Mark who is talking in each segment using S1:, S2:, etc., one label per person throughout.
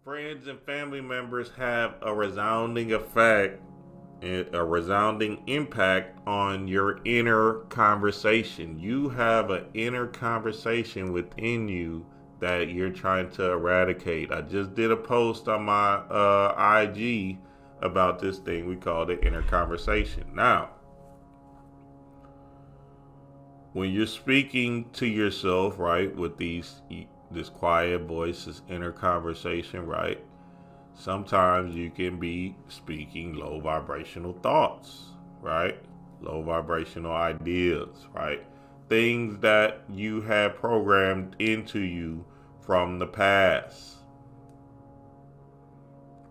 S1: Friends and family members have a resounding effect, a resounding impact on your inner conversation. You have an inner conversation within you that you're trying to eradicate. I just did a post on my IG about this thing we call the inner conversation. Now, when you're speaking to yourself, right, with this quiet voice, this inner conversation, right, sometimes you can be speaking low vibrational thoughts, right, low vibrational ideas, right, things that you have programmed into you from the past,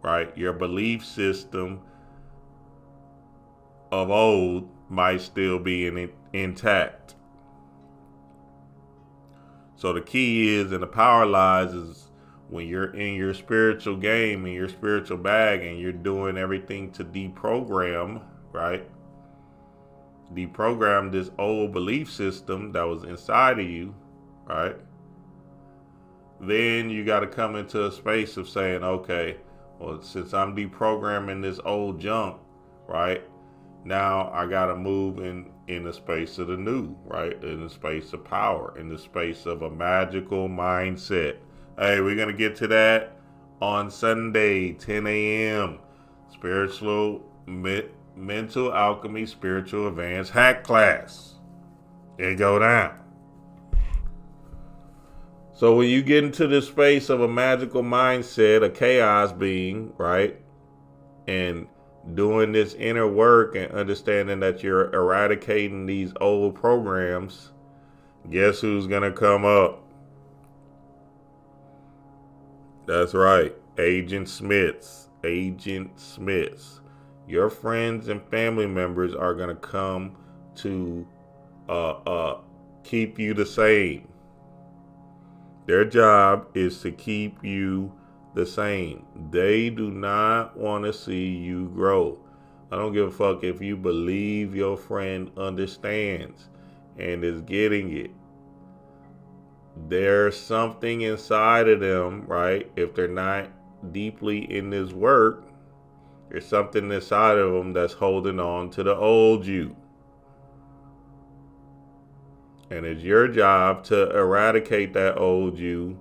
S1: right. Your belief system of old might still be intact. So the key is, and the power lies, is when you're in your spiritual game, in your spiritual bag, and you're doing everything to deprogram, right? Deprogram this old belief system that was inside of you, right? Then you got to come into a space of saying, okay, well, since I'm deprogramming this old junk, right? Now I got to move in the space of the new, right? In the space of power, in the space of a magical mindset. Hey, we're going to get to that on Sunday, 10 a.m. Spiritual Mental Alchemy Spiritual Advanced Hack Class. It go down. So when you get into the space of a magical mindset, a chaos being, right? And doing this inner work and understanding that you're eradicating these old programs, guess who's gonna come up? That's right, Agent Smiths. Agent Smiths. Your friends and family members are gonna come to keep you the same. Their job is to keep you the same. They do not want to see you grow. I don't give a fuck if you believe your friend understands and is getting it. There's something inside of them, right? If they're not deeply in this work, there's something inside of them that's holding on to the old you. And it's your job to eradicate that old you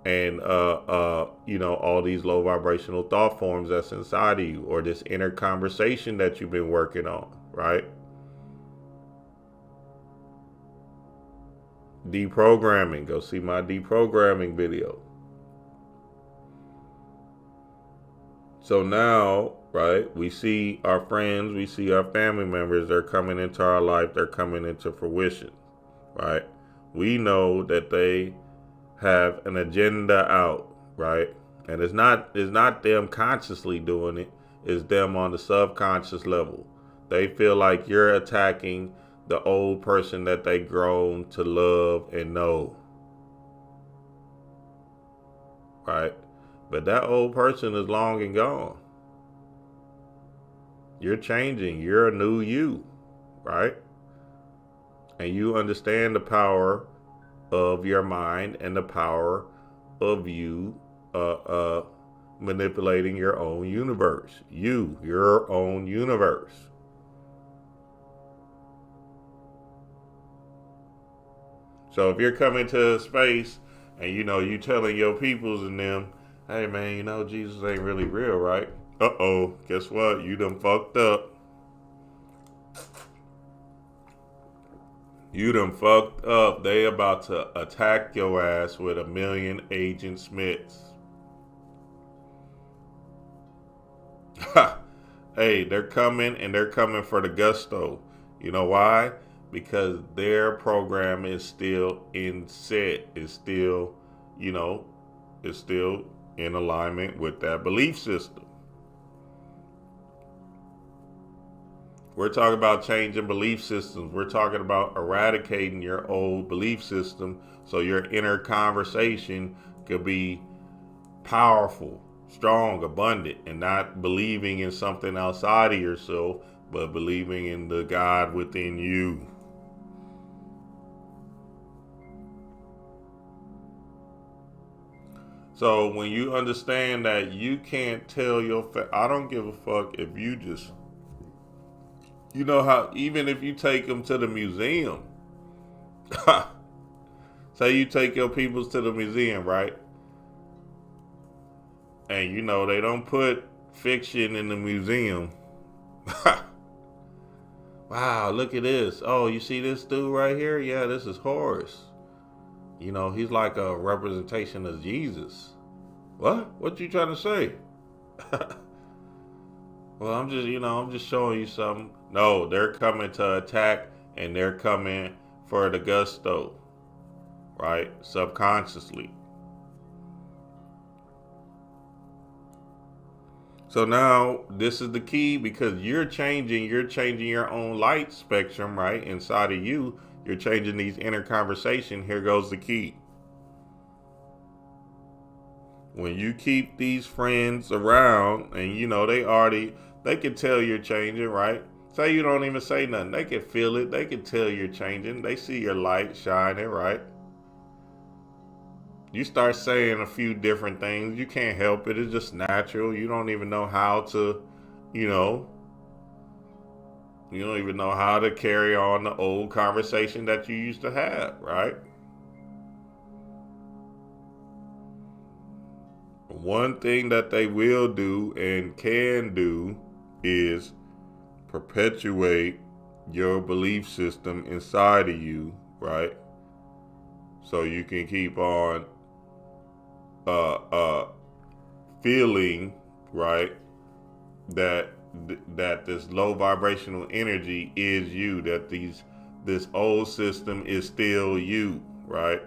S1: and all these low vibrational thought forms that's inside of you, or this inner conversation that you've been working on, right? Deprogramming. Go see my deprogramming video. So now, right, we see our friends, we see our family members, they're coming into our life, they're coming into fruition, right? We know that they have an agenda out, right? And it's not them consciously doing it, it's them on the subconscious level. They feel like you're attacking the old person that they grown to love and know, right? But that old person is long and gone. You're changing, you're a new you, right? And you understand the power of your mind and the power of you manipulating your own universe. Your own universe. So if you're coming to a space and you telling your peoples and them, hey man, Jesus ain't really real, right? Uh-oh, guess what? You done fucked up. You done fucked up. They about to attack your ass with 1,000,000 Agent Smiths. Hey, they're coming, and they're coming for the gusto. You know why? Because their program is still in set. It's still, it's still in alignment with that belief system. We're talking about changing belief systems. We're talking about eradicating your old belief system so your inner conversation could be powerful, strong, abundant, and not believing in something outside of yourself, but believing in the God within you. So when you understand that you can't tell your I don't give a fuck if you just, you know how, even if you take them to the museum, say you take your peoples to the museum, right? And you know, they don't put fiction in the museum. Wow, look at this. Oh, you see this dude right here? Yeah, this is Horus. You know, he's like a representation of Jesus. What? What you trying to say? Well, I'm just showing you something. No, they're coming to attack, and they're coming for the gusto, right? Subconsciously. So now this is the key, because you're changing your own light spectrum, right? Inside of you, you're changing these inner conversation. Here goes the key. When you keep these friends around, and you know they can tell you're changing, right? Say you don't even say nothing, they can feel it, they can tell you're changing, they see your light shining, right? You start saying a few different things, you can't help it, it's just natural. You don't even know how to, you don't even know how to carry on the old conversation that you used to have, right? One thing that they will do and can do is perpetuate your belief system inside of you, right? So you can keep on feeling, right, that this low vibrational energy is you, that this old system is still you, right?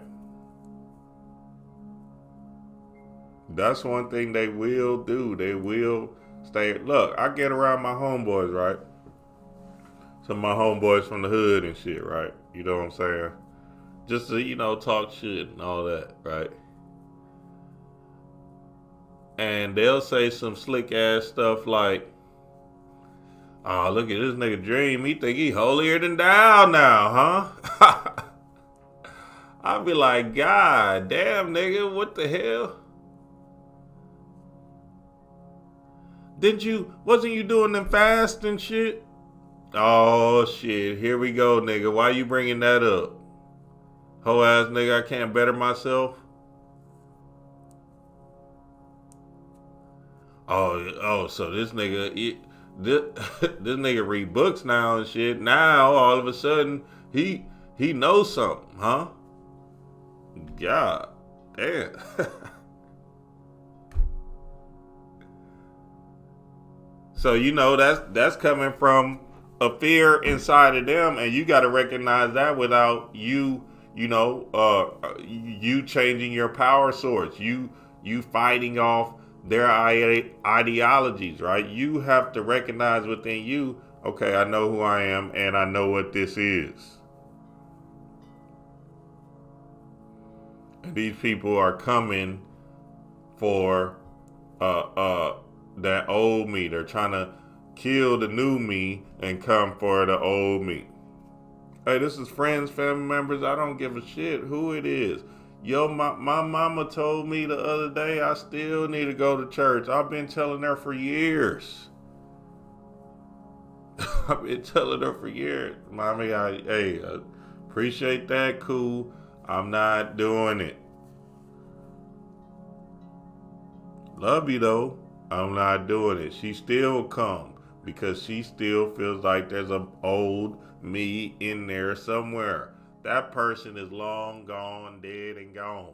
S1: That's one thing they will do. They will stay. Look, I get around my homeboys, right? Some of my homeboys from the hood and shit, right? You know what I'm saying? Just to, talk shit and all that, right? And they'll say some slick ass stuff like, "Oh, look at this nigga Dream. He think he holier than thou now, huh?" I'll be like, God damn, nigga, what the hell? Wasn't you doing them fast and shit? Oh shit, here we go, nigga. Why you bringing that up? Hoe ass nigga, I can't better myself. Oh, so this nigga, this nigga read books now and shit. Now all of a sudden he knows something, huh? God damn. So that's coming from a fear inside of them, and you got to recognize that without you changing your power source, you fighting off their ideologies, right? You have to recognize within you, okay, I know who I am and I know what this is. And these people are coming for that old me. They're trying to kill the new me and come for the old me. Hey, this is friends, family members. I don't give a shit who it is. Yo, my mama told me the other day I still need to go to church. I've been telling her for years. I've been telling her for years. Mommy, I appreciate that. Cool. I'm not doing it. Love you though. I'm not doing it. She still come because she still feels like there's an old me in there somewhere. That person is long gone, dead and gone.